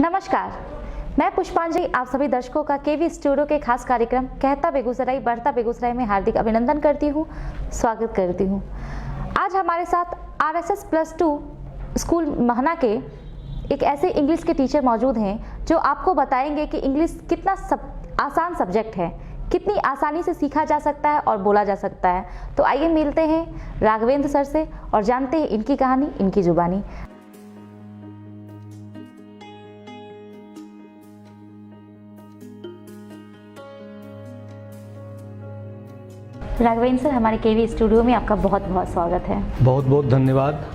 नमस्कार, मैं पुष्पांजलि आप सभी दर्शकों का केवी स्टूडियो के खास कार्यक्रम कहता बेगूसराय बढ़ता बेगूसराय में हार्दिक अभिनंदन करती हूँ, स्वागत करती हूँ। आज हमारे साथ RSS+2 स्कूल महना के एक ऐसे इंग्लिश के टीचर मौजूद हैं जो आपको बताएंगे कि इंग्लिश कितना आसान सब्जेक्ट है, कितनी आसानी से सीखा जा सकता है और बोला जा सकता है। तो आइए मिलते हैं राघवेंद्र सर से और जानते हैं इनकी कहानी, इनकी जुबानी। राघवेंद्र सर, हमारे केवी स्टूडियो में आपका बहुत बहुत स्वागत है। बहुत बहुत धन्यवाद।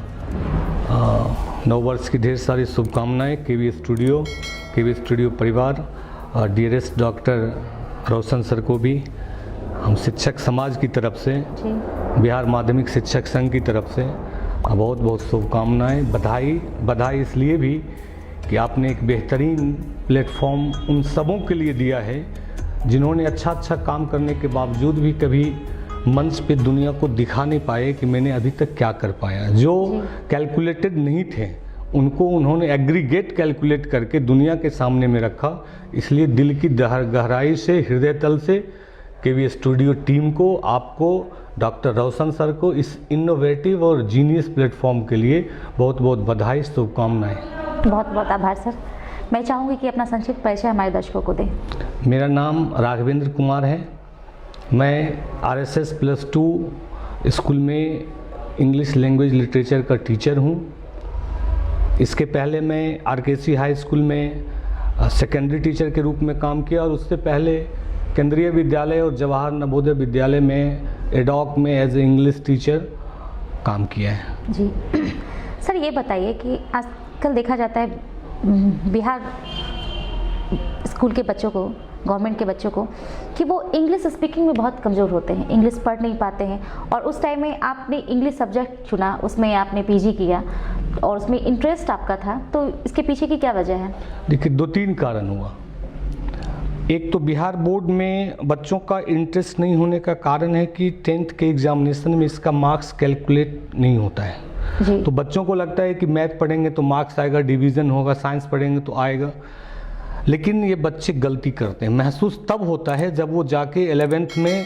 नववर्ष की ढेर सारी शुभकामनाएं केवी स्टूडियो परिवार और डियरेस्ट डॉक्टर रोशन सर को भी, हम शिक्षक समाज की तरफ से, बिहार माध्यमिक शिक्षक संघ की तरफ से बहुत बहुत शुभकामनाएं। बधाई इसलिए भी कि आपने एक बेहतरीन प्लेटफॉर्म उन सबों के लिए दिया है जिन्होंने अच्छा काम करने के बावजूद भी कभी मंच पे दुनिया को दिखा नहीं पाए कि मैंने अभी तक क्या कर पाया। जो कैलकुलेटेड नहीं थे उनको उन्होंने एग्रीगेट कैलकुलेट करके दुनिया के सामने में रखा। इसलिए दिल की गहराई से, हृदय तल से केवी स्टूडियो टीम को, आपको, डॉक्टर रोशन सर को इस इनोवेटिव और जीनियस प्लेटफॉर्म के लिए बहुत बहुत बधाई, शुभकामनाएं। बहुत बहुत आभार सर। मैं चाहूँगी कि अपना संक्षिप्त परिचय हमारे दर्शकों को दें। मेरा नाम राघवेंद्र कुमार है। मैं RSS+2 स्कूल में इंग्लिश लैंग्वेज लिटरेचर का टीचर हूँ। इसके पहले मैं RKC हाई स्कूल में सेकेंडरी टीचर के रूप में काम किया और उससे पहले केंद्रीय विद्यालय और जवाहर नवोदय विद्यालय में एडॉक में एज ए इंग्लिश टीचर काम किया है। जी सर, ये बताइए कि आजकल देखा जाता है बिहार स्कूल के बच्चों को, गवर्नमेंट के बच्चों को, कि वो इंग्लिश स्पीकिंग में बहुत कमज़ोर होते हैं, इंग्लिश पढ़ नहीं पाते हैं। और उस टाइम में आपने इंग्लिश सब्जेक्ट चुना, उसमें आपने PG किया और उसमें इंटरेस्ट आपका था, तो इसके पीछे की क्या वजह है? देखिए, 2-3 कारण हुआ। एक तो बिहार बोर्ड में बच्चों का इंटरेस्ट नहीं होने का कारण है कि 10th के एग्जामिनेशन में इसका मार्क्स कैलकुलेट नहीं होता है जी। तो बच्चों को लगता है कि मैथ पढ़ेंगे तो मार्क्स आएगा, डिवीज़न होगा, साइंस पढ़ेंगे तो आएगा। लेकिन ये बच्चे गलती करते हैं। महसूस तब होता है जब वो जाके 11th में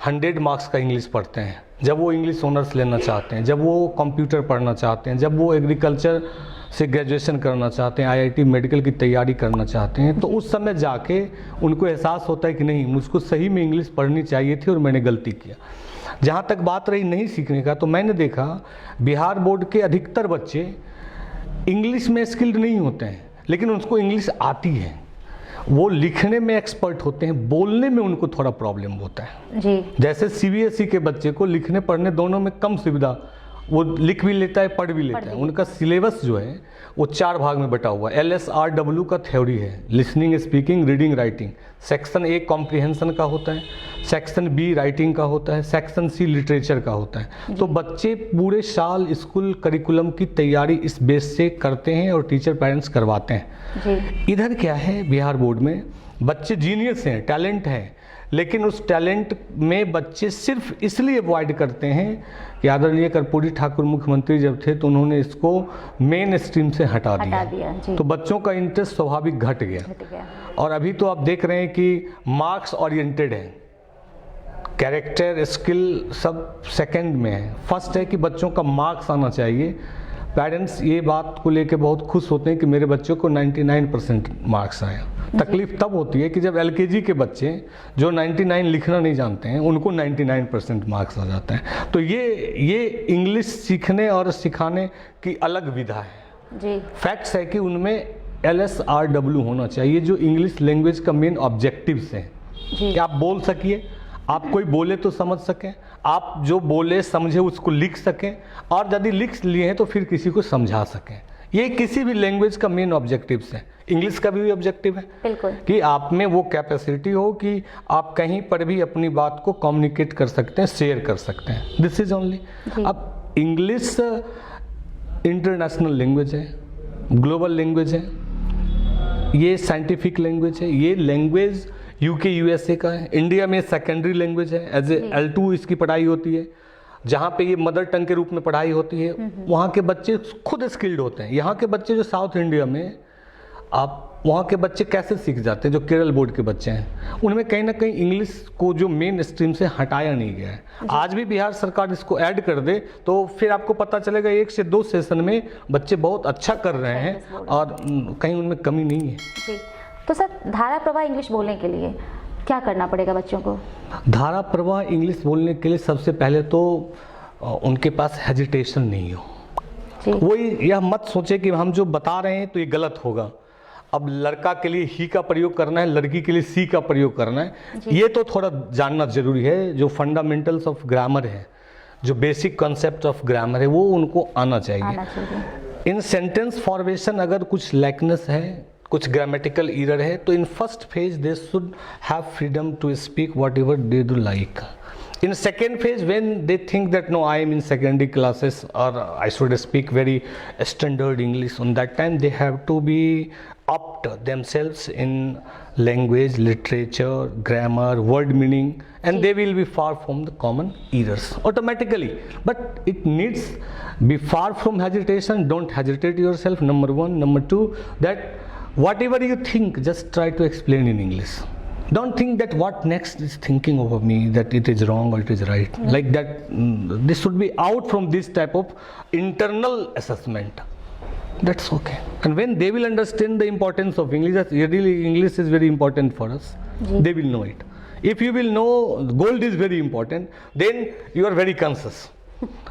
100 मार्क्स का इंग्लिश पढ़ते हैं, जब वो इंग्लिश ऑनर्स लेना चाहते हैं, जब वो कंप्यूटर पढ़ना चाहते हैं, जब वो एग्रीकल्चर से ग्रेजुएशन करना चाहते हैं, IIT मेडिकल की तैयारी करना चाहते हैं। तो उस समय जाके उनको एहसास होता है कि नहीं, मुझको सही में इंग्लिश पढ़नी चाहिए थी और मैंने गलती किया। जहाँ तक बात रही नहीं सीखने का, तो मैंने देखा बिहार बोर्ड के अधिकतर बच्चे इंग्लिश में स्किल्ड नहीं होते हैं, लेकिन उनको इंग्लिश आती है। वो लिखने में एक्सपर्ट होते हैं, बोलने में उनको थोड़ा प्रॉब्लम होता है जी। जैसे CBSE के बच्चे को लिखने पढ़ने दोनों में कम सुविधा, वो लिख भी लेता है, पढ़ भी लेता है। उनका सिलेबस जो है वो 4 भाग में बटा हुआ है। LSRW का थ्योरी है, listening, speaking, reading, writing. Section A comprehension का होता है, सेक्शन B राइटिंग का होता है, सेक्शन C लिटरेचर का होता है। तो बच्चे पूरे साल स्कूल करिकुलम की तैयारी इस बेस से करते हैं और टीचर पेरेंट्स करवाते हैं जी। इधर क्या है, बिहार बोर्ड में बच्चे जीनियस हैं, टैलेंट है, लेकिन उस टैलेंट में बच्चे सिर्फ इसलिए अवॉइड करते हैं कि आदरणीय कर्पूरी ठाकुर मुख्यमंत्री जब थे तो उन्होंने इसको मेन स्ट्रीम से हटा दिया तो बच्चों का इंटरेस्ट स्वाभाविक घट गया। और अभी तो आप देख रहे हैं कि मार्क्स ओरिएंटेड है, कैरेक्टर, स्किल सब सेकंड में है। फर्स्ट है कि बच्चों का मार्क्स आना चाहिए। पेरेंट्स ये बात को लेकर बहुत खुश होते हैं कि मेरे बच्चों को 99% मार्क्स आया। तकलीफ तब होती है कि जब LKG के बच्चे जो 99 लिखना नहीं जानते हैं उनको 99% मार्क्स आ जाता है। तो ये इंग्लिश सीखने और सिखाने की अलग विधा है जी। फैक्ट्स है कि उनमें LSRW होना चाहिए, जो इंग्लिश लैंग्वेज का मेन ऑब्जेक्टिव्स हैं कि आप बोल सकिए, आप कोई बोले तो समझ सकें, आप जो बोले समझे उसको लिख सकें, और यदि लिख लिए हैं तो फिर किसी को समझा सकें। ये किसी भी लैंग्वेज का मेन ऑब्जेक्टिव्स है। इंग्लिश का भी ऑब्जेक्टिव है बिल्कुल, कि आप में वो कैपेसिटी हो कि आप कहीं पर भी अपनी बात को कम्युनिकेट कर सकते हैं, शेयर कर सकते हैं। This is only. अब इंग्लिश इंटरनेशनल लैंग्वेज है, ग्लोबल लैंग्वेज है, ये साइंटिफिक लैंग्वेज है, ये लैंग्वेज UK USA का है। इंडिया में सेकेंडरी लैंग्वेज है, एज ए L2 इसकी पढ़ाई होती है। जहाँ पे ये मदर टंग के रूप में पढ़ाई होती है, वहाँ के बच्चे खुद स्किल्ड होते हैं। यहाँ के बच्चे जो साउथ इंडिया में आप वहाँ के बच्चे कैसे सीख जाते हैं जो केरल बोर्ड के बच्चे हैं, उनमें कहीं ना कहीं इंग्लिश को जो मेन स्ट्रीम से हटाया नहीं गया है। आज भी बिहार सरकार इसको ऐड कर दे तो फिर आपको पता चलेगा 1 से 2 सेशन में बच्चे बहुत अच्छा कर रहे हैं और कहीं उनमें कमी नहीं है। जी, तो सर धारा प्रवाह इंग्लिश बोलने के लिए क्या करना पड़ेगा बच्चों को? धारा प्रवाह इंग्लिश बोलने के लिए सबसे पहले तो उनके पास हेजिटेशन नहीं हो। वो यह मत सोचे कि हम जो बता रहे हैं तो ये गलत होगा। अब लड़का के लिए ही का प्रयोग करना है, लड़की के लिए सी का प्रयोग करना है, ये तो थोड़ा जानना जरूरी है। जो फंडामेंटल्स ऑफ ग्रामर है, जो बेसिक कॉन्सेप्ट ऑफ ग्रामर है, वो उनको आना चाहिए। इन सेंटेंस फॉर्मेशन अगर कुछ लैकनेस है, कुछ ग्रामेटिकल एरर है, तो in first phase they should have freedom to speak whatever they do like. In second phase, when they think that no, I am in secondary classes or I should speak very standard English, on that time they have to be upped themselves in language, literature, grammar, word meaning, and they will be far from the common errors automatically. But it needs be far from hesitation. Don't hesitate yourself, number one. Number two, that whatever you think, just try to explain in English. Don't think that what next is thinking over me, that it is wrong or it is right. Like that, this should be out from this type of internal assessment. That's okay. And when they will understand the importance of English, that really English is very important for us, they will know it. If you will know gold is very important, then you are very conscious.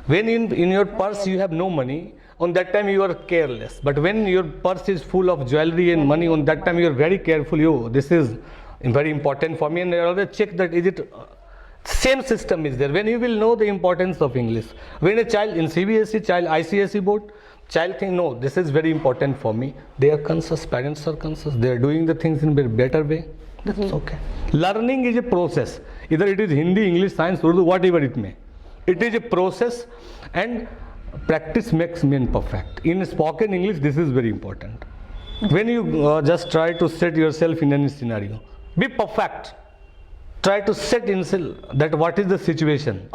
When in your purse you have no money, on that time you are careless. But when your purse is full of jewelry and money, on that time you are very careful. This is very important for me, and I always check that is it same system is there. When you will know the importance of English, when a child in CBSE, child ICSE board, child think no, this is very important for me, they are conscious, parents are conscious, they are doing the things in a better way. That's okay. Learning is a process, either it is Hindi, English, science, Urdu, whatever it may, it is a process, and practice makes man perfect. In spoken English, this is very important. When you just try to set yourself in any scenario, be perfect. Try to set in that what is the situation.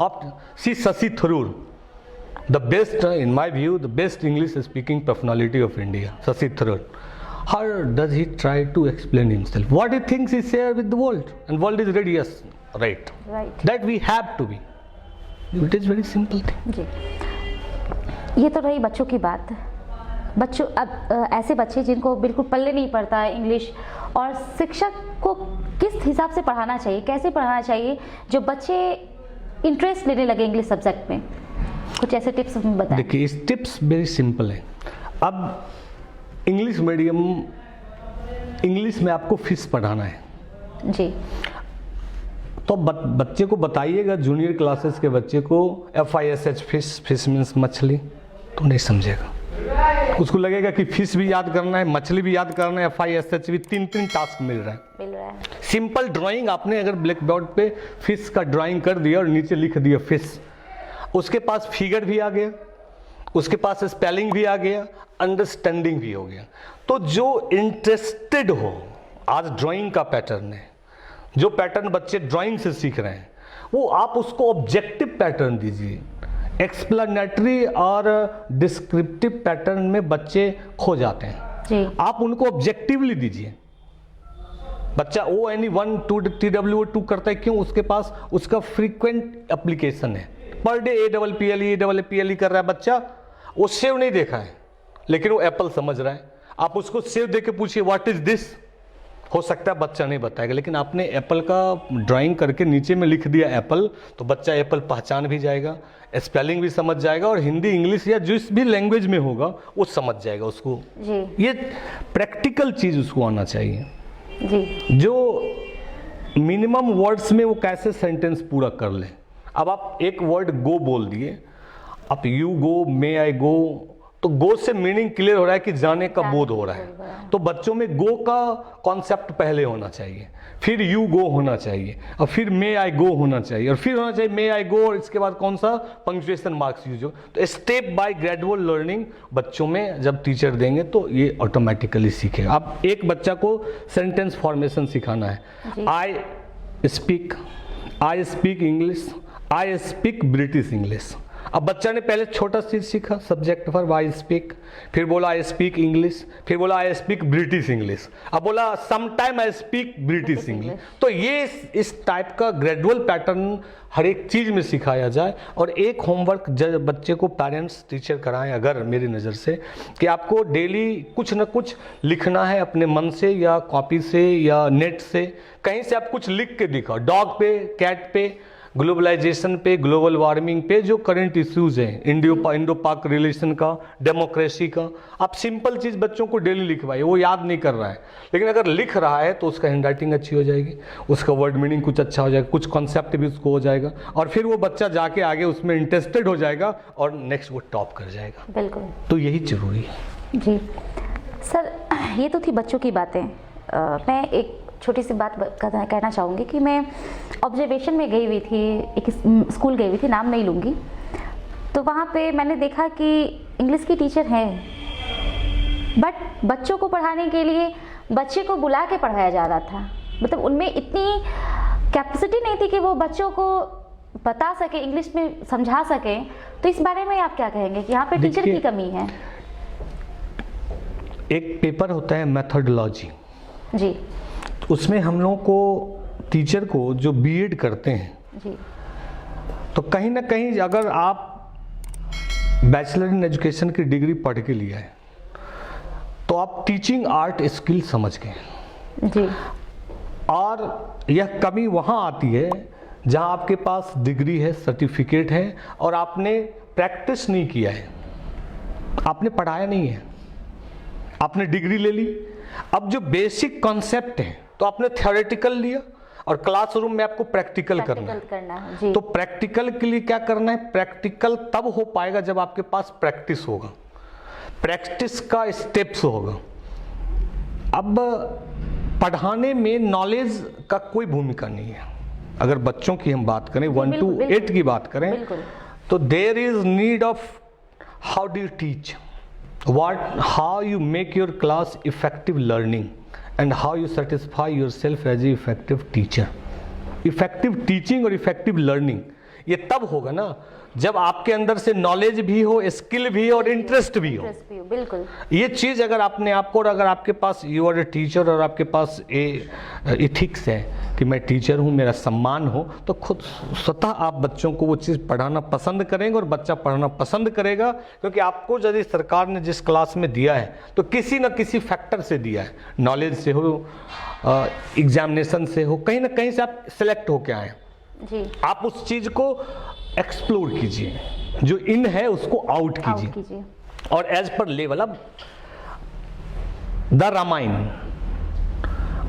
See Shashi Tharoor, the best, in my view, the best English speaking personality of India, Shashi Tharoor. How does he try to explain himself? What he thinks he share with the world, and world is ready. Yes, right. That we have to be. It is very simple thing. जी, ये तो रही बच्चों की बात। बच्चों, अब ऐसे बच्चे जिनको बिल्कुल पल्ले नहीं पड़ता है इंग्लिश, और शिक्षक को किस हिसाब से पढ़ाना चाहिए, कैसे पढ़ाना चाहिए जो बच्चे इंटरेस्ट लेने लगे इंग्लिश सब्जेक्ट में, कुछ ऐसे टिप्स हमें बताएं। देखिए, इस टिप्स वेरी सिंपल है। अब इंग्लिश मीडियम, इंग्लिश में आपको फिश पढ़ाना है जी, तो बच्चे को बताइएगा, जूनियर क्लासेस के बच्चे को FISH फिश, फिश मीन्स मछली, तो नहीं समझेगा। उसको लगेगा कि फिश भी याद करना है, मछली भी याद करना है, FISH भी, 3 टास्क मिल रहा है। सिंपल ड्राइंग आपने अगर ब्लैक बोर्ड पे फिश का ड्राइंग कर दिया और नीचे लिख दिया फिश, उसके पास फिगर भी आ गया, उसके पास स्पेलिंग भी आ गया, अंडरस्टैंडिंग भी हो गया। तो जो इंटरेस्टेड हो, आज ड्राइंग का पैटर्न है, जो पैटर्न बच्चे ड्राइंग से सीख रहे हैं, वो आप उसको ऑब्जेक्टिव पैटर्न दीजिए। एक्सप्लेनेटरी और डिस्क्रिप्टिव पैटर्न में बच्चे खो जाते हैं जी। आप उनको ऑब्जेक्टिवली दीजिए। बच्चा ONE1 2 TWO2 करता है, क्यों? उसके पास उसका फ्रीक्वेंट एप्लीकेशन है, पर डे APPLE कर रहा है बच्चा, वो सेव नहीं देखा है लेकिन वो एप्पल समझ रहा है। आप उसको सेव दे के पूछिए व्हाट इज दिस, हो सकता है बच्चा नहीं बताएगा, लेकिन आपने एप्पल का ड्राइंग करके नीचे में लिख दिया एप्पल, तो बच्चा एप्पल पहचान भी जाएगा, स्पेलिंग भी समझ जाएगा, और हिंदी, इंग्लिश या जिस भी लैंग्वेज में होगा वो समझ जाएगा उसको जी। ये प्रैक्टिकल चीज़ उसको आना चाहिए जी। जो मिनिमम वर्ड्स में वो कैसे सेंटेंस पूरा कर ले। अब आप एक वर्ड गो बोल दिए, आप यू गो, मे आई गो, तो गो से मीनिंग क्लियर हो रहा है कि जाने का बोध हो रहा है। तो बच्चों में गो का कॉन्सेप्ट पहले होना चाहिए, फिर यू गो होना चाहिए, और फिर मे आई गो होना चाहिए, और फिर होना चाहिए मे आई गो, और इसके बाद कौन सा पंक्चुएशन मार्क्स यूज हो। तो स्टेप बाय ग्रेजुअल लर्निंग बच्चों में जब टीचर देंगे तो ये ऑटोमेटिकली सीखेगा। अब एक बच्चा को सेंटेंस फॉर्मेशन सिखाना है, I speak English, I speak British English. अब बच्चा ने पहले छोटा चीज सीखा, सब्जेक्ट वर्ब आई स्पीक, फिर बोला आई स्पीक इंग्लिश, फिर बोला आई स्पीक ब्रिटिश इंग्लिश, अब बोला some time I speak British English. तो ये इस टाइप का ग्रेजुअल पैटर्न हर एक चीज में सिखाया जाए। और एक होमवर्क बच्चे को पेरेंट्स टीचर कराएं अगर मेरी नज़र से, कि आपको डेली कुछ ना कुछ लिखना है अपने मन से या कॉपी से या नेट से, कहीं से आप कुछ लिख के दिखाओ, डॉग पे, कैट पे, ग्लोबलाइजेशन पे, ग्लोबल वार्मिंग पे, जो करंट इश्यूज हैं, इंडो पाक रिलेशन का, डेमोक्रेसी का, आप सिंपल चीज़ बच्चों को डेली लिखवाइए। वो याद नहीं कर रहा है, लेकिन अगर लिख रहा है तो उसका हैंड राइटिंग अच्छी हो जाएगी, उसका वर्ड मीनिंग कुछ अच्छा हो जाएगा, कुछ कॉन्सेप्ट भी उसको हो जाएगा, और फिर वो बच्चा जाके आगे उसमें इंटरेस्टेड हो जाएगा और नेक्स्ट वो टॉप कर जाएगा। बिल्कुल, तो यही जरूरी है। जी सर, ये तो थी बच्चों की बातें। मैं एक छोटी सी बात कहना चाहूँगी कि मैं ऑब्जर्वेशन में गई हुई थी, एक स्कूल गई हुई थी, नाम नहीं लूँगी, तो वहाँ पे मैंने देखा कि इंग्लिश की टीचर हैं, बट बच्चों को पढ़ाने के लिए बच्चे को बुला के पढ़ाया जा रहा था। मतलब उनमें इतनी कैपेसिटी नहीं थी कि वो बच्चों को बता सके, इंग्लिश में समझा सके। तो इस बारे में आप क्या कहेंगे कि यहाँ पे टीचर की कमी है? एक पेपर होता है मेथोडोलॉजी जी, उसमें हम लोगों को टीचर को जो बीएड करते हैं जी, तो कहीं ना कहीं अगर आप बैचलर इन एजुकेशन की डिग्री पढ़ के लिया है तो आप टीचिंग आर्ट स्किल समझ गए जी, और यह कमी वहाँ आती है जहाँ आपके पास डिग्री है, सर्टिफिकेट है और आपने प्रैक्टिस नहीं किया है, आपने पढ़ाया नहीं है, आपने डिग्री ले ली। अब जो बेसिक कॉन्सेप्ट है तो आपने थ्योरेटिकल लिया और क्लासरूम में आपको प्रैक्टिकल करना है। जी। तो प्रैक्टिकल के लिए क्या करना है? प्रैक्टिकल तब हो पाएगा जब आपके पास प्रैक्टिस होगा, प्रैक्टिस का स्टेप्स होगा। अब पढ़ाने में नॉलेज का कोई भूमिका नहीं है। अगर बच्चों की हम बात करें 1 to 8 की बात करें तो there is need of how do you teach, how you make your class effective learning and how you satisfy yourself as an effective teacher. Effective teaching और effective learning ये तब होगा ना जब आपके अंदर से नॉलेज भी हो, स्किल भी हो और इंटरेस्ट भी हो। बिल्कुल, ये चीज़ अगर आपने आपको, और अगर आपके पास यू आर ए टीचर और आपके पास इथिक्स है कि मैं टीचर हूँ, मेरा सम्मान हो, तो खुद स्वतः आप बच्चों को वो चीज़ पढ़ाना पसंद करेंगे और बच्चा पढ़ना पसंद करेगा। क्योंकि आपको यदि सरकार ने जिस क्लास में दिया है तो किसी न किसी फैक्टर से दिया है, नॉलेज से हो, एग्जामिनेशन से हो, कहीं ना कहीं से आप सिलेक्ट होके आए जी। आप उस चीज़ को एक्सप्लोर कीजिए, जो इन है उसको आउट कीजिए और एज पर लेवल। अब द रामायण,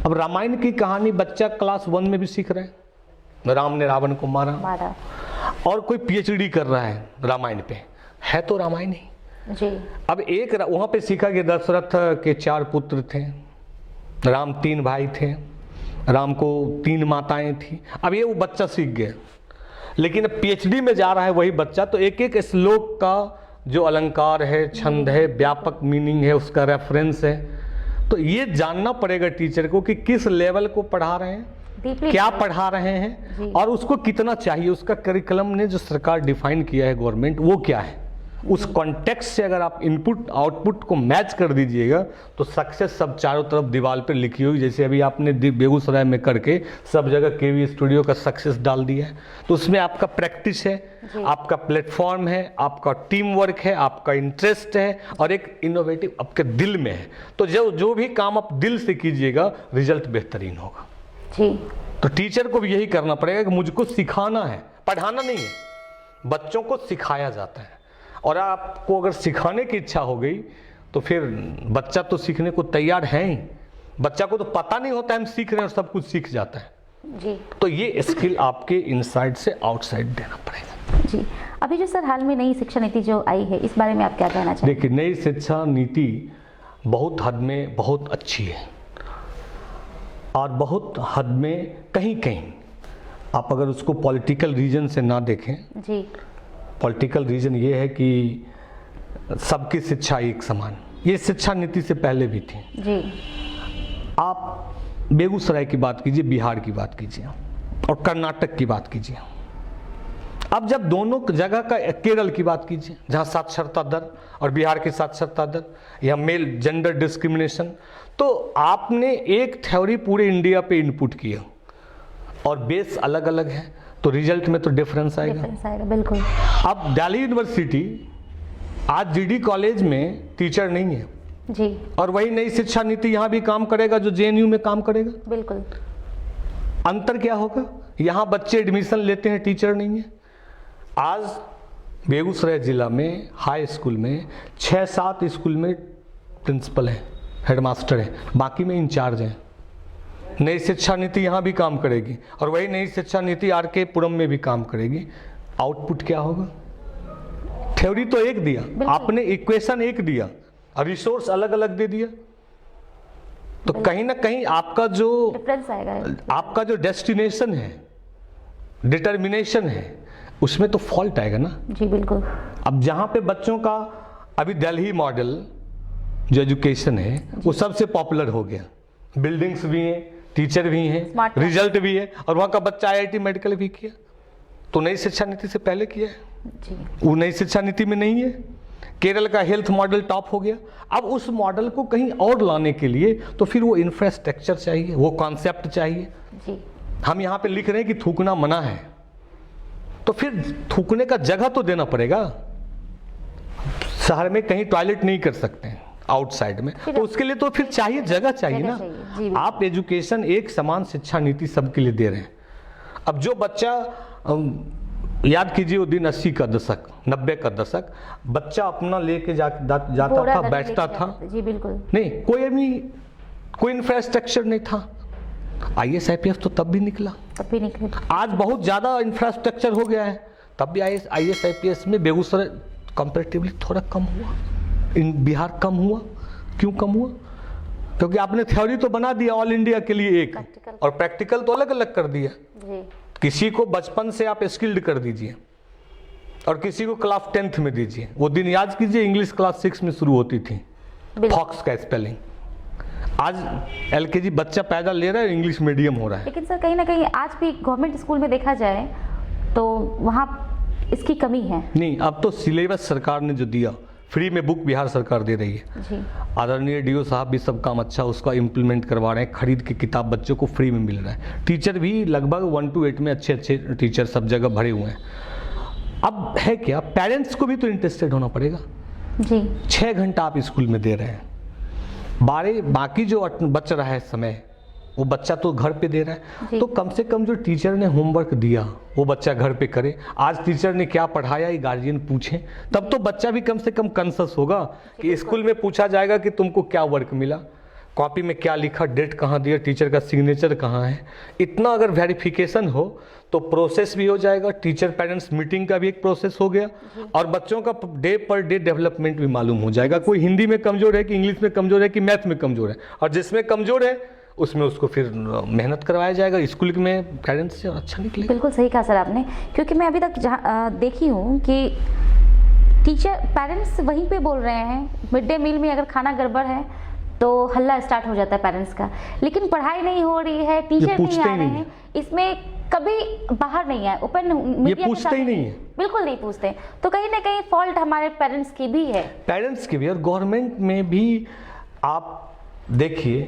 अब रामायण की कहानी बच्चा क्लास 1 में भी सीख रहा है, राम ने रावण को मारा और कोई पीएचडी कर रहा है रामायण पे, है तो रामायण ही जी। अब एक वहां पे सीखा कि दशरथ के 4 पुत्र थे, राम 3 भाई थे, राम को 3 माताएं थी। अब ये वो बच्चा सीख गया, लेकिन अब पीएचडी में जा रहा है वही बच्चा, तो एक एक श्लोक का जो अलंकार है, छंद है, व्यापक मीनिंग है, उसका रेफरेंस है, तो ये जानना पड़ेगा टीचर को कि किस लेवल को पढ़ा रहे हैं, क्या पढ़ा रहे हैं और उसको कितना चाहिए। उसका करिकुलम ने जो सरकार डिफाइन किया है गवर्नमेंट, वो क्या है, उस कॉन्टेक्स्ट से अगर आप इनपुट आउटपुट को मैच कर दीजिएगा तो सक्सेस सब चारों तरफ दीवार पे लिखी हुई, जैसे अभी आपने बेगूसराय में करके सब जगह केवी स्टूडियो का सक्सेस डाल दिया है। तो उसमें आपका प्रैक्टिस है, आपका प्लेटफॉर्म है, आपका टीम वर्क है, आपका इंटरेस्ट है और एक इनोवेटिव आपके दिल में है। तो जो भी काम आप दिल से कीजिएगा रिजल्ट बेहतरीन होगा जी। तो टीचर को भी यही करना पड़ेगा कि मुझको सिखाना है, पढ़ाना नहीं है, बच्चों को सिखाया जाता है। और आपको अगर सिखाने की इच्छा हो गई तो फिर बच्चा तो सीखने को तैयार है ही, बच्चा को तो पता नहीं होता है हम सीख रहे हैं और सब कुछ सीख जाता है जी। तो ये स्किल आपके इनसाइड से आउटसाइड देना पड़ेगा जी। अभी जो सर हाल में नई शिक्षा नीति जो आई है, इस बारे में आप क्या कहना चाहेंगे? देखिए, नई शिक्षा नीति बहुत हद में बहुत अच्छी है और बहुत हद में कहीं कहीं आप अगर उसको पॉलिटिकल रीजन से ना देखें जी। पॉलिटिकल रीजन ये है कि सबकी शिक्षा एक समान, ये शिक्षा नीति से पहले भी थी जी। आप बेगूसराय की बात कीजिए, बिहार की बात कीजिए और कर्नाटक की बात कीजिए, अब जब दोनों जगह का, केरल की बात कीजिए जहाँ साक्षरता दर और बिहार की साक्षरता दर या मेल जेंडर डिस्क्रिमिनेशन, तो आपने एक थ्योरी पूरे इंडिया पे इनपुट किया और बेस अलग अलग है, तो रिजल्ट में तो डिफरेंस आएगा। बिल्कुल। अब दिल्ली यूनिवर्सिटी आज जीडी कॉलेज में टीचर नहीं है जी, और वही नई शिक्षा नीति यहाँ भी काम करेगा जो जेएनयू में काम करेगा। बिल्कुल। अंतर क्या होगा? यहाँ बच्चे एडमिशन लेते हैं, टीचर नहीं है। आज बेगूसराय जिला में हाई स्कूल में 6-7 स्कूल में प्रिंसिपल हैं, हेडमास्टर हैं, बाकी में इंचार्ज हैं। नई शिक्षा नीति यहाँ भी काम करेगी और वही नई शिक्षा नीति आर के पुरम में भी काम करेगी। आउटपुट क्या होगा? थ्योरी तो एक दिया आपने, इक्वेशन एक दिया और रिसोर्स अलग अलग दे दिया, तो कहीं ना कहीं आपका जो डिफरेंस आएगा, आपका जो डेस्टिनेशन है, डिटर्मिनेशन है, उसमें तो फॉल्ट आएगा ना। जी बिल्कुल। अब जहाँ पे बच्चों का अभी दिल्ली मॉडल जो एजुकेशन है वो सबसे पॉपुलर हो गया, बिल्डिंग्स भी हैं, टीचर भी हैं, रिजल्ट भी है, और वहाँ का बच्चा आईआईटी मेडिकल भी किया, तो नई शिक्षा नीति से पहले किया है जी। वो नई शिक्षा नीति में नहीं है। केरल का हेल्थ मॉडल टॉप हो गया। अब उस मॉडल को कहीं और लाने के लिए तो फिर वो इंफ्रास्ट्रक्चर चाहिए, वो कॉन्सेप्ट चाहिए जी। हम यहाँ पे लिख रहे हैं कि थूकना मना है, तो फिर थूकने का जगह तो देना पड़ेगा। शहर में कहीं टॉयलेट नहीं कर सकते हैं आउटसाइड में, तो उसके लिए तो फिर चाहिए, जगह चाहिए ना। आप एजुकेशन एक समान शिक्षा नीति सबके लिए दे रहे हैं। अब जो बच्चा याद कीजिए वो दिन 80 का दशक, 90 का दशक, बच्चा अपना लेके जाता था, बैठता था जी बिल्कुल, नहीं कोई इंफ्रास्ट्रक्चर नहीं था। IAS IPS तो तब भी निकला, आज बहुत ज़्यादा इंफ्रास्ट्रक्चर हो गया है, तब भी IAS IPS में बेगूसराय कंपैरेटिवली थोड़ा कम हुआ, बिहार कम हुआ। क्यों कम हुआ? क्योंकि आपने थ्योरी तो बना दिया ऑल इंडिया के लिए एक, और प्रैक्टिकल तो अलग अलग कर दिया जी। किसी को बचपन से आप स्किल्ड कर दीजिए और किसी को क्लास 10th में दीजिए। वो दिन याद कीजिए इंग्लिश क्लास 6 में शुरू होती थी, फॉक्स का स्पेलिंग। आज LKG बच्चा पैदा ले रहा है, इंग्लिश मीडियम हो रहा है। लेकिन सर कहीं ना कहीं आज भी गवर्नमेंट स्कूल में देखा जाए तो वहाँ इसकी कमी है। नहीं, अब तो सिलेबस सरकार ने जो दिया, फ्री में बुक बिहार सरकार दे रही है जी। आदरणीय DO साहब भी सब काम अच्छा उसका इम्प्लीमेंट करवा रहे हैं, खरीद के किताब बच्चों को फ्री में मिल रहा है। टीचर भी लगभग 1 to 8 में अच्छे टीचर सब जगह भरे हुए हैं। अब है क्या, पेरेंट्स को भी तो इंटरेस्टेड होना पड़ेगा जी। 6 घंटा आप स्कूल में दे रहे हैं, बाकी जो बच रहा है समय वो बच्चा तो घर पे दे रहा है, तो कम से कम जो टीचर ने होमवर्क दिया वो बच्चा घर पे करे। आज टीचर ने क्या पढ़ाया ये गार्जियन पूछे, तब तो बच्चा भी कम से कम कॉन्शियस होगा कि स्कूल में पूछा जाएगा कि तुमको क्या वर्क मिला, कॉपी में क्या लिखा, डेट कहाँ दिया, टीचर का सिग्नेचर कहाँ है। इतना अगर वेरिफिकेशन हो तो प्रोसेस भी हो जाएगा, टीचर पेरेंट्स मीटिंग का भी एक प्रोसेस हो गया, और बच्चों का डे पर डे डेवलपमेंट भी मालूम हो जाएगा। कोई हिंदी में कमज़ोर है कि इंग्लिश में कमज़ोर है कि मैथ में कमज़ोर है, और जिसमें कमज़ोर है उसमें उसको फिर मेहनत करवाया जाएगा स्कूल में पेरेंट्स से, और अच्छा निकलेगा। बिल्कुल सही कहा सर आपने, क्योंकि मैं अभी तक देखी हूँ कि टीचर पेरेंट्स वहीं पे बोल रहे हैं, मिड डे मील में अगर खाना गड़बड़ है तो हल्ला स्टार्ट हो जाता है पेरेंट्स का, लेकिन पढ़ाई नहीं हो रही है, टीचर नहीं आ रहे हैं, इसमें कभी बाहर नहीं आए, ओपन मीडिया पूछते ही नहीं है, बिल्कुल नहीं पूछते। तो कहीं ना कहीं फॉल्ट हमारे पेरेंट्स की भी है, पेरेंट्स की भी, और गवर्नमेंट में भी। आप देखिए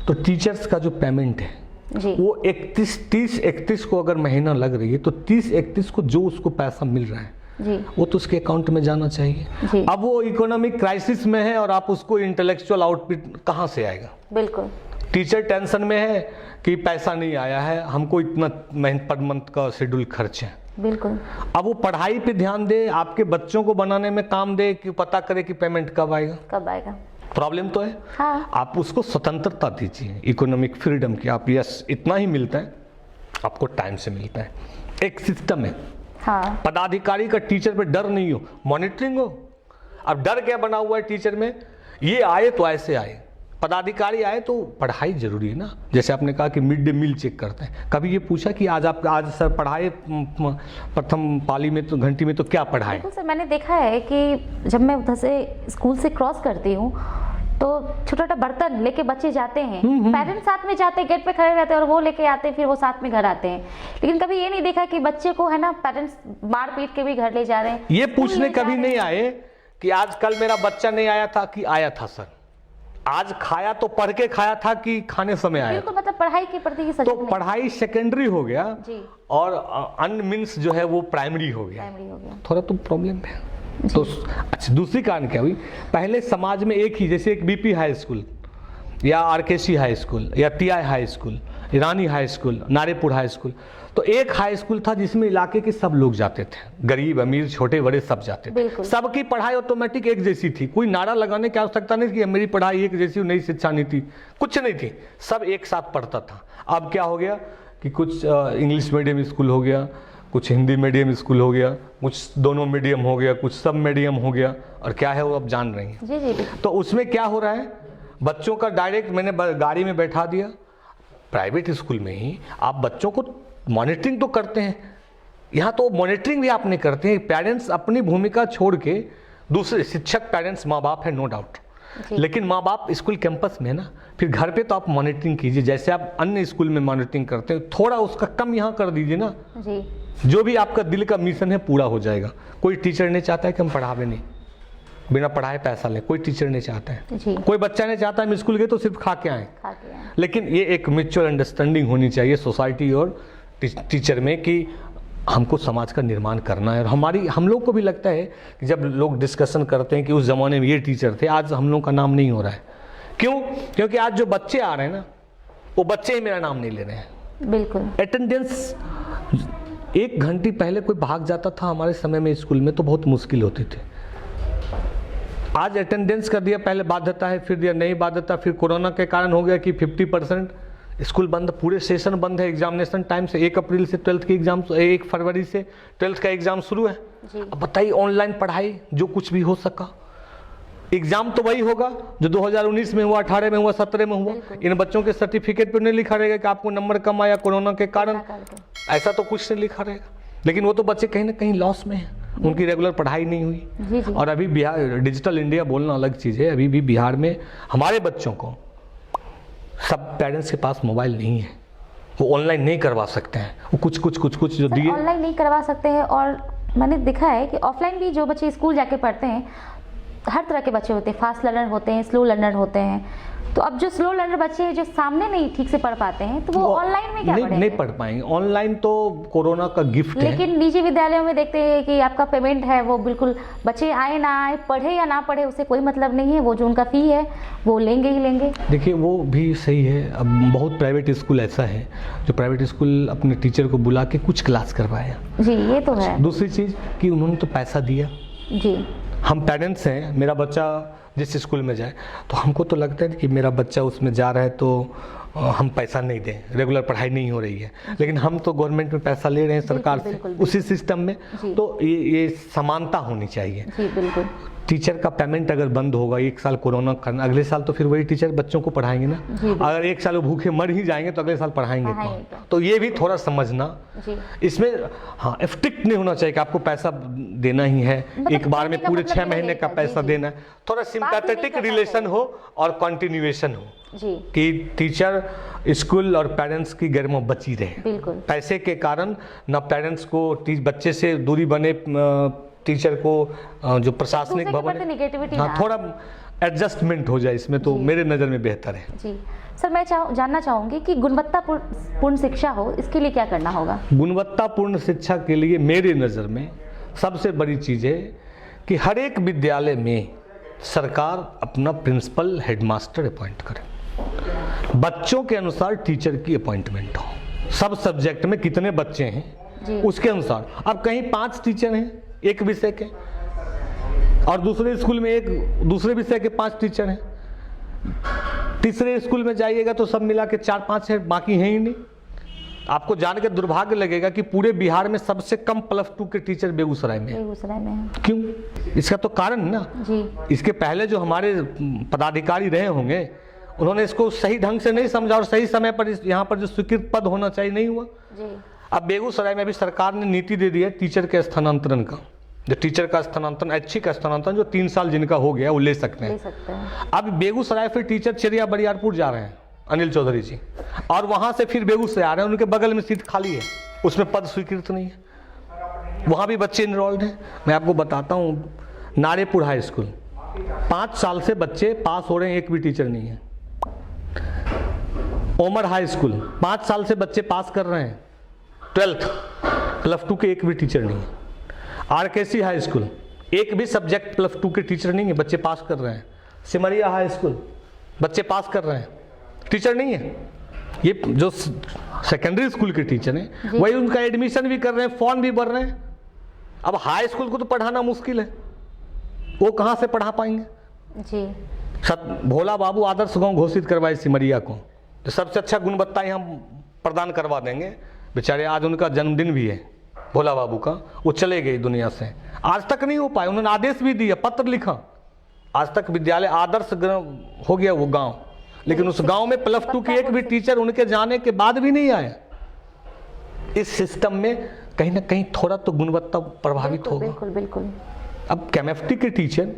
तो टीचर्स का जो पेमेंट है जी। वो 30-31 को अगर महीना लग रही है तो 30-31 को जो उसको पैसा मिल रहा है जी, वो तो उसके अकाउंट में जाना चाहिए जी। अब वो इकोनॉमिक क्राइसिस में है और आप उसको इंटेलेक्चुअल आउटपुट कहाँ से आएगा? बिल्कुल। टीचर टेंशन में है कि पैसा नहीं आया है, हमको इतना पर मंथ का शेड्यूल खर्च है। बिल्कुल। अब वो पढ़ाई पे ध्यान दे, आपके बच्चों को बनाने में काम दे, कि पता करे कि पेमेंट कब आएगा। प्रॉब्लम तो है। हाँ। आप उसको स्वतंत्रता दीजिए, इकोनॉमिक फ्रीडम की। आप यस इतना ही मिलता है, आपको टाइम से मिलता है, एक सिस्टम है। हाँ। पदाधिकारी का टीचर पे डर नहीं हो, मॉनिटरिंग हो। अब डर क्या बना हुआ है टीचर में, ये आए तो ऐसे आए, पदाधिकारी आए तो पढ़ाई जरूरी है ना। जैसे आपने कहा कि मिड डे मील चेक करते हैं, कभी ये पूछा कि आज सर पढ़ाए प्रथम पाली में तो घंटी में तो क्या पढ़ाए? बिल्कुल सर, मैंने देखा है कि जब मैं उधर से स्कूल से क्रॉस करती हूँ तो छोटा छोटा बर्तन लेके बच्चे जाते हैं, पेरेंट्स साथ में जाते हैं, गेट पे खड़े रहते हैं और वो लेके आते हैं, फिर वो साथ में घर आते हैं। लेकिन कभी ये नहीं देखा कि बच्चे को है ना पेरेंट्स मार पीट के भी घर ले जा रहे हैं। ये पूछने कभी नहीं आए कि आज कल मेरा बच्चा नहीं आया था कि आया था सर, आज खाया तो पढ़ के खाया था कि खाने समय आया था। मतलब पढ़ाई के प्रति तो पढ़ाई सेकेंडरी हो गया जी, और अन्य मीन्स जो है वो प्राइमरी हो गया। थोड़ा तो प्रॉब्लम है। तो अच्छा, दूसरी कारण क्या हुई, पहले समाज में एक ही, जैसे एक बीपी हाई स्कूल या आरकेसी हाई स्कूल या TI high school, Irani high school, Narepur high school, तो एक हाई स्कूल था जिसमें इलाके के सब लोग जाते थे, गरीब अमीर छोटे बड़े सब जाते थे। सबकी पढ़ाई ऑटोमेटिक एक जैसी थी, कोई नारा लगाने की आवश्यकता नहीं कि मेरी पढ़ाई एक जैसी, नई शिक्षा नीति कुछ नहीं थी, सब एक साथ पढ़ता था। अब क्या हो गया कि कुछ इंग्लिश मीडियम स्कूल हो गया, कुछ हिंदी मीडियम स्कूल हो गया, कुछ दोनों मीडियम हो गया, कुछ सब मीडियम हो गया, और क्या है वो आप जान रही हैं। जी। तो उसमें क्या हो रहा है, बच्चों का डायरेक्ट मैंने गाड़ी में बैठा दिया। प्राइवेट स्कूल में ही आप बच्चों को मॉनिटरिंग तो करते हैं, यहाँ तो मॉनिटरिंग भी आप नहीं करते हैं। पेरेंट्स अपनी भूमिका छोड़ के, दूसरे शिक्षक पेरेंट्स माँ बाप है नो डाउट, लेकिन माँ बाप स्कूल कैंपस में है ना, फिर घर पे तो आप मॉनिटरिंग कीजिए, जैसे आप अन्य स्कूल में मॉनिटरिंग करते हैं, थोड़ा उसका कम यहाँ कर दीजिए ना जी। जो भी आपका दिल का मिशन है पूरा हो जाएगा। कोई टीचर नहीं चाहता है कि हम पढ़ावे नहीं, बिना पढ़ाए पैसा ले, कोई टीचर नहीं चाहता है जी। कोई बच्चा नहीं चाहता हम स्कूल गए तो सिर्फ खा के आए। लेकिन ये एक म्यूचुअल अंडरस्टैंडिंग होनी चाहिए सोसाइटी और टीचर में कि हमको समाज का निर्माण करना है। और हम लोग को भी लगता है कि जब लोग डिस्कशन करते हैं कि उस ज़माने में ये टीचर थे, आज हम लोग का नाम नहीं हो रहा है। क्यों? क्योंकि आज जो बच्चे आ रहे हैं ना, वो बच्चे ही मेरा नाम नहीं ले रहे हैं। बिल्कुल। अटेंडेंस 1 घंटे पहले कोई भाग जाता था हमारे समय में स्कूल में तो बहुत मुश्किल होती थी। आज अटेंडेंस कर दिया, पहले बाध्यता है, फिर दिया नहीं बाध्यता, फिर कोरोना के कारण हो गया कि 50% स्कूल बंद, पूरे सेशन बंद है एग्जामिनेशन टाइम से। 1 अप्रैल से 12th की एग्जाम, 1 फरवरी से 12th का एग्जाम शुरू है। अब बताइए ऑनलाइन पढ़ाई, जो कुछ भी हो सका, एग्जाम तो वही होगा जो 2019 में हुआ, 18 में हुआ, 17 में हुआ। इन बच्चों के सर्टिफिकेट पर नहीं लिखा रहेगा कि आपको नंबर कम आया कोरोना के कारण, ऐसा तो कुछ नहीं लिखा रहेगा। लेकिन वो तो बच्चे कहीं ना कहीं लॉस में हैं, उनकी रेगुलर पढ़ाई नहीं हुई। और अभी बिहार, डिजिटल इंडिया बोलना अलग चीज़ है, अभी भी बिहार में हमारे बच्चों को, सब पेरेंट्स के पास मोबाइल नहीं है, वो ऑनलाइन नहीं करवा सकते हैं। वो कुछ जो दिए ऑनलाइन नहीं करवा सकते हैं। और मैंने देखा है कि ऑफलाइन भी जो बच्चे स्कूल जाके पढ़ते हैं, हर तरह के बच्चे होते हैं, फास्ट लर्नर होते हैं, स्लो लर्नर होते हैं। तो अब जो स्लो लर्नर बच्चे हैं जो सामने नहीं ठीक से पढ़ पाते हैं, तो वो ऑनलाइन में क्या पढ़ेंगे? नहीं पढ़ पाएंगे। ऑनलाइन तो कोरोना का गिफ्ट है। लेकिन निजी विद्यालयों में देखते हैं कि आपका पेमेंट है वो बिल्कुल, बच्चे आए ना आए, पढ़े या ना पढ़े, उससे कोई मतलब नहीं है, वो जो उनका फी है वो लेंगे ही लेंगे। देखिए वो भी सही है। अब बहुत प्राइवेट स्कूल ऐसा है जो प्राइवेट स्कूल अपने टीचर को बुला के कुछ क्लास करवाया। जी, ये तो है। दूसरी चीज़ कि उन्होंने तो पैसा दिया। जी, हम पेरेंट्स हैं, मेरा बच्चा जिस स्कूल में जाए तो हमको तो लगता है कि मेरा बच्चा उसमें जा रहा है तो हम पैसा नहीं दें, रेगुलर पढ़ाई नहीं हो रही है। लेकिन हम तो गवर्नमेंट में पैसा ले रहे हैं सरकार से, उसी सिस्टम में, तो ये समानता होनी चाहिए। जी बिल्कुल। टीचर का पेमेंट अगर बंद होगा 1 साल कोरोना करना, अगले साल तो फिर वही टीचर बच्चों को पढ़ाएंगे ना। अगर 1 साल वो भूखे मर ही जाएंगे तो अगले साल पढ़ाएंगे कौन? तो ये भी थोड़ा समझना इसमें। हाँ, स्ट्रिक्ट नहीं होना चाहिए कि आपको पैसा देना ही है, एक बार में पूरे 6 महीने का पैसा देना है। थोड़ा सिंपैथेटिक रिलेशन हो और कंटिन्यूएशन हो कि टीचर, स्कूल और पेरेंट्स की गर्मा बची रहे। पैसे के कारण ना पेरेंट्स को बच्चे से दूरी बने, टीचर को जो प्रशासनिक भवन, हाँ, थोड़ा एडजस्टमेंट हो जाए इसमें, तो मेरे नज़र में बेहतर है। जी सर, मैं जानना चाहूँगी कि गुणवत्तापूर्ण शिक्षा हो, इसके लिए क्या करना होगा? गुणवत्तापूर्ण शिक्षा के लिए मेरे नज़र में सबसे बड़ी चीज़ है कि हर एक विद्यालय में सरकार अपना प्रिंसिपल, हेडमास्टर अपॉइंट करे, बच्चों के अनुसार टीचर की अपॉइंटमेंट हो, सब सब्जेक्ट में कितने बच्चे हैं उसके अनुसार। अब कहीं 5 टीचर हैं एक विषय के, और दूसरे स्कूल में एक दूसरे विषय के 5 टीचर हैं, तीसरे स्कूल में जाइएगा तो सब मिला के 4-5 है, बाकी हैं ही नहीं। आपको जान के दुर्भाग्य लगेगा कि पूरे बिहार में सबसे कम +2 के टीचर बेगूसराय में हैं। क्यों? इसका तो कारण ना जी, इसके पहले जो हमारे पदाधिकारी रहे होंगे उन्होंने इसको सही ढंग से नहीं समझा और सही समय पर यहाँ पर जो स्वीकृत पद होना चाहिए नहीं हुआ जी। अब बेगूसराय में भी सरकार ने नीति दे दी है टीचर के स्थानांतरण का, जो टीचर का स्थानांतरण, ऐच्छिक स्थानांतरण जो 3 साल जिनका हो गया वो ले सकते ले हैं। सकते हैं। अब बेगूसराय फिर टीचर चिड़िया बरियारपुर जा रहे हैं अनिल चौधरी जी, और वहाँ से फिर बेगूसराय आ रहे हैं, उनके बगल में सीट खाली है, उसमें पद स्वीकृत नहीं है, वहाँ भी बच्चे इनरोल्ड हैं। मैं आपको बताता हूँ, नारेपुर हाई स्कूल 5 साल से बच्चे पास हो रहे हैं, एक भी टीचर नहीं है। ओमर हाई स्कूल 5 साल से बच्चे पास कर रहे हैं, 12th +2 के एक भी टीचर नहीं है। आरकेसी हाई स्कूल एक भी सब्जेक्ट +2 के टीचर नहीं है, बच्चे पास कर रहे हैं। सिमरिया हाई स्कूल बच्चे पास कर रहे हैं, टीचर नहीं है। ये जो सेकेंडरी स्कूल के टीचर हैं वही उनका एडमिशन भी कर रहे हैं, फॉर्म भी भर रहे हैं। अब हाई स्कूल को तो पढ़ाना मुश्किल है, वो कहाँ से पढ़ा पाएंगे। जी। भोला बाबू आदर्श गांव घोषित करवाए सिमरिया को, तो सबसे अच्छा गुणवत्ता ही हम प्रदान करवा देंगे। बेचारे आज उनका जन्मदिन भी है भोला बाबू का, वो चले गए दुनिया से, आज तक नहीं हो पाए। उन्होंने आदेश भी दिया, पत्र लिखा, आज तक विद्यालय आदर्श हो गया वो गांव, लेकिन उस गांव में +2 की एक भी टीचर उनके जाने के बाद भी नहीं आया। इस सिस्टम में कहीं ना कहीं थोड़ा तो गुणवत्ता प्रभावित होगा। बिल्कुल बिल्कुल। अब केमिस्ट्री के टीचर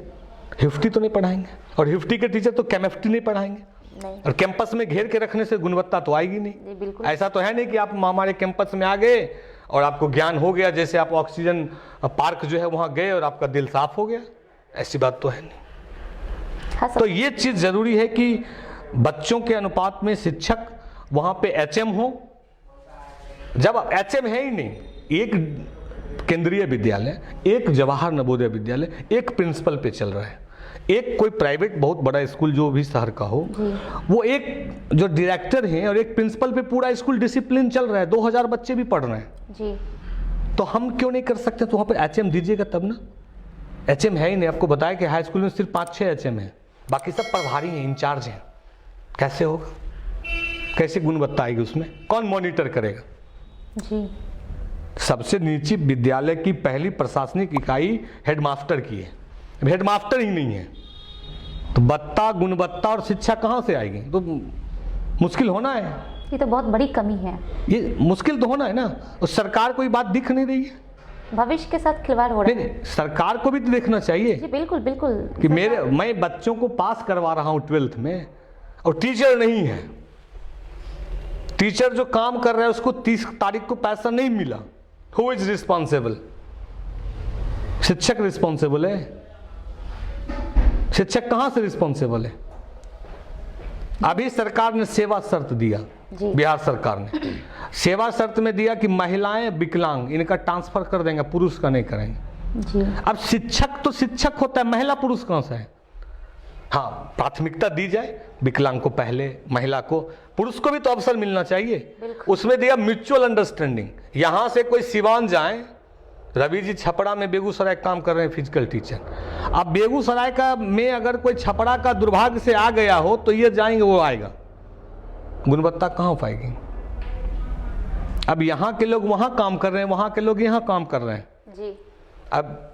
हिफ्टी तो नहीं पढ़ाएंगे, और हिफ्टी के टीचर तो केमिस्ट्री नहीं पढ़ाएंगे, नहीं। और कैंपस में घेर के रखने से गुणवत्ता तो आएगी जी, नहीं। बिल्कुल। ऐसा तो है नहीं कि आप हमारे कैंपस में आ गए और आपको ज्ञान हो गया, जैसे आप ऑक्सीजन पार्क जो है वहाँ गए और आपका दिल साफ हो गया, ऐसी बात तो है नहीं। हाँ, तो ये चीज़ जरूरी है कि बच्चों के अनुपात में शिक्षक वहाँ पे HM हो। जब HM है ही नहीं, एक केंद्रीय विद्यालय, एक जवाहर नवोदय विद्यालय, एक प्रिंसिपल पे चल रहा है, एक कोई प्राइवेट बहुत बड़ा स्कूल जो भी शहर का हो, वो एक जो डायरेक्टर हैं और एक प्रिंसिपल पे पूरा स्कूल डिसिप्लिन चल रहा है, 2000 बच्चे भी पढ़ रहे हैं जी। तो हम क्यों नहीं कर सकते। तो वहाँ पर HM दीजिएगा तब ना। HM है ही नहीं, आपको बताया कि हाई स्कूल में सिर्फ 5-6 HM है, बाकी सब प्रभारी हैं, इंचार्ज हैं। कैसे होगा, कैसे गुणवत्ता आएगी उसमें, कौन मॉनिटर करेगा। जी। सबसे नीची विद्यालय की पहली प्रशासनिक इकाई हेडमास्टर की है, हेडमास्टर ही नहीं है, तो बत्ता गुणवत्ता और शिक्षा कहाँ से आएगी। तो मुश्किल होना है, ये तो बहुत बड़ी कमी है, ये मुश्किल तो होना है ना। और सरकार को ये बात दिख नहीं रही है, भविष्य के साथ खिलवाड़ हो रहा है। नहीं, सरकार को भी तो देखना चाहिए जी बिल्कुल बिल्कुल, कि मैं बच्चों को पास करवा रहा हूँ 12th में और टीचर नहीं है, टीचर जो काम कर रहा है उसको 30 तारीख को पैसा नहीं मिला, हु इज रिस्पॉन्सिबल। शिक्षक रिस्पॉन्सिबल है, शिक्षक कहां से रिस्पॉन्सिबल है। अभी सरकार ने सेवा शर्त दिया, बिहार सरकार ने सेवा शर्त में दिया कि महिलाएं विकलांग इनका ट्रांसफर कर देंगे, पुरुष का नहीं करेंगे जी। अब शिक्षक तो शिक्षक होता है, महिला पुरुष कहां से है। हाँ, प्राथमिकता दी जाए विकलांग को पहले, महिला को, पुरुष को भी तो अवसर मिलना चाहिए। उसमें दिया म्यूचुअल अंडरस्टैंडिंग। यहां से कोई सिवान जाए, रवि जी छपरा में बेगूसराय काम कर रहे हैं फिजिकल टीचर, अब बेगूसराय का में अगर कोई छपरा का दुर्भाग्य से आ गया हो तो ये जाएंगे, वो आएगा, गुणवत्ता कहां पाएगी। अब यहाँ के लोग वहां काम कर रहे हैं, वहां के लोग यहाँ काम कर रहे हैं जी। अब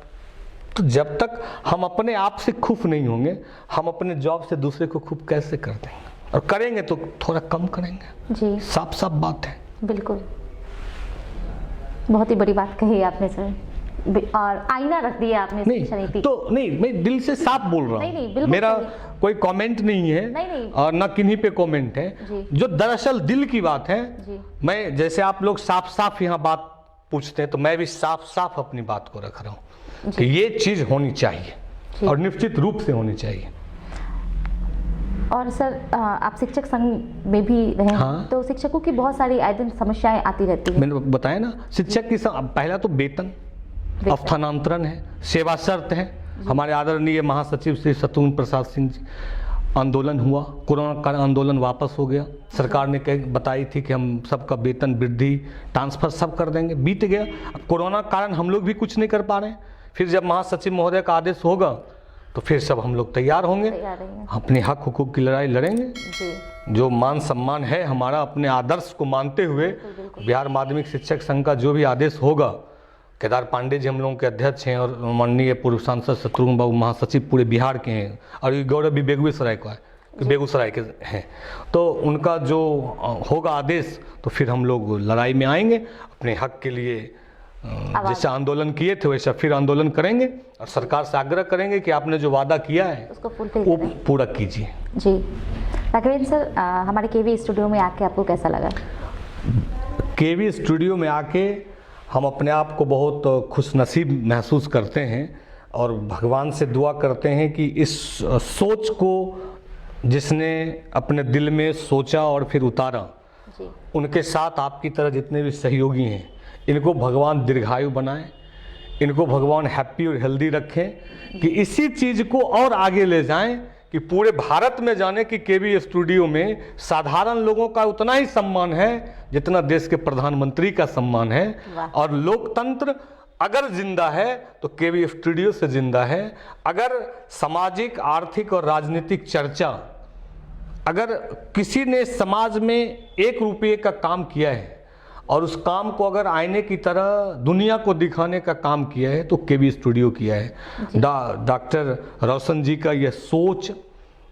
तो जब तक हम अपने आप से खुश नहीं होंगे, हम अपने जॉब से दूसरे को खुश कैसे कर देंगे, और करेंगे तो थोड़ा कम करेंगे जी। साफ साफ बात है। बिल्कुल, बहुत ही बड़ी बात कही आपने सर, और आईना रख दिया आपने शिक्षा नीति। तो नहीं, मैं दिल से साफ बोल रहा हूँ, मेरा कोई कमेंट नहीं है, नहीं। और ना किन्हीं पे कमेंट है, जो दरअसल दिल की बात है जी। मैं जैसे आप लोग साफ साफ यहाँ बात पूछते हैं तो मैं भी साफ साफ अपनी बात को रख रहा हूँ कि ये चीज होनी चाहिए और निश्चित रूप से होनी चाहिए। और सर आप शिक्षक संघ में भी रहे, हाँ? तो शिक्षकों की बहुत सारी आए दिन समस्याएं आती रहती है। मैंने बताया ना, शिक्षक की पहला तो वेतन, स्थानांतरण है, सेवा शर्त है। हमारे आदरणीय महासचिव श्री शत्रुघ्न प्रसाद सिंह जी, आंदोलन हुआ, कोरोना का आंदोलन वापस हो गया, सरकार ने बताई थी कि हम सबका वेतन वृद्धि ट्रांसफर सब कर देंगे, बीत गया। अब कोरोना कारण हम लोग भी कुछ नहीं कर पा रहे हैं, फिर जब महासचिव महोदय का आदेश होगा तो फिर सब हम लोग तैयार होंगे, अपने हक हुकूक की लड़ाई लड़ेंगे जी। जो मान सम्मान है हमारा, अपने आदर्श को मानते हुए बिहार माध्यमिक शिक्षक संघ का जो भी आदेश होगा, केदार पांडे जी हम लोगों के अध्यक्ष हैं और माननीय पूर्व सांसद शत्रुघ्न बाबू महासचिव पूरे बिहार के हैं, और ये गौरव भी बेगूसराय का है, बेगूसराय के हैं, तो उनका जो होगा आदेश तो फिर हम लोग लड़ाई में आएंगे, अपने हक के लिए जैसे आंदोलन किए थे वैसा फिर आंदोलन करेंगे और सरकार से आग्रह करेंगे कि आपने जो वादा किया है उसको फुलफिल वो करें। पूरा कीजिए। जी, राघवेंद्र सर, हमारे केवी स्टूडियो में आके आपको कैसा लगा? केवी स्टूडियो में आके हम अपने आप को बहुत खुशनसीब महसूस करते हैं और भगवान से दुआ करते हैं कि इस सोच को जिसने अपने दिल में सोचा और फिर उतारा, जी, उनके साथ आपकी तरह जितने भी सहयोगी हैं, इनको भगवान दीर्घायु बनाए, इनको भगवान हैप्पी और हेल्दी रखें कि इसी चीज़ को और आगे ले जाएं कि पूरे भारत में जाने कि केवी स्टूडियो में साधारण लोगों का उतना ही सम्मान है जितना देश के प्रधानमंत्री का सम्मान है। और लोकतंत्र अगर जिंदा है तो केवी स्टूडियो से जिंदा है। अगर सामाजिक, आर्थिक और राजनीतिक चर्चा, अगर किसी ने समाज में 1 रुपये का काम किया है और उस काम को अगर आईने की तरह दुनिया को दिखाने का काम किया है तो केवी स्टूडियो किया है। डॉक्टर रोशन जी का यह सोच,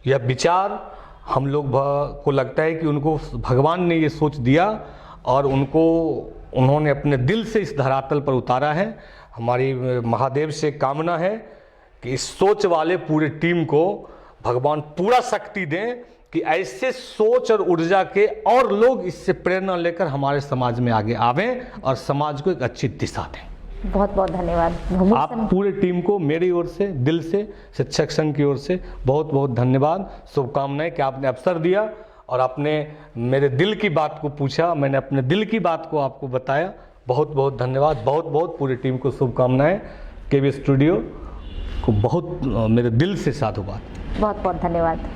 यह विचार हम लोग को लगता है कि उनको भगवान ने ये सोच दिया और उन्होंने अपने दिल से इस धरातल पर उतारा है। हमारी महादेव से कामना है कि इस सोच वाले पूरे टीम को भगवान पूरा शक्ति दें कि ऐसे सोच और ऊर्जा के और लोग इससे प्रेरणा लेकर हमारे समाज में आगे आवें और समाज को एक अच्छी दिशा दें। बहुत बहुत धन्यवाद। आप पूरे टीम को मेरी ओर से, दिल से, शिक्षक संघ की ओर से बहुत बहुत धन्यवाद, शुभकामनाएं कि आपने अवसर दिया और आपने मेरे दिल की बात को पूछा, मैंने अपने दिल की बात को आपको बताया। बहुत बहुत धन्यवाद, बहुत बहुत पूरी टीम को शुभकामनाएं। केवी स्टूडियो को बहुत मेरे दिल से साधुवाद। बहुत बहुत धन्यवाद।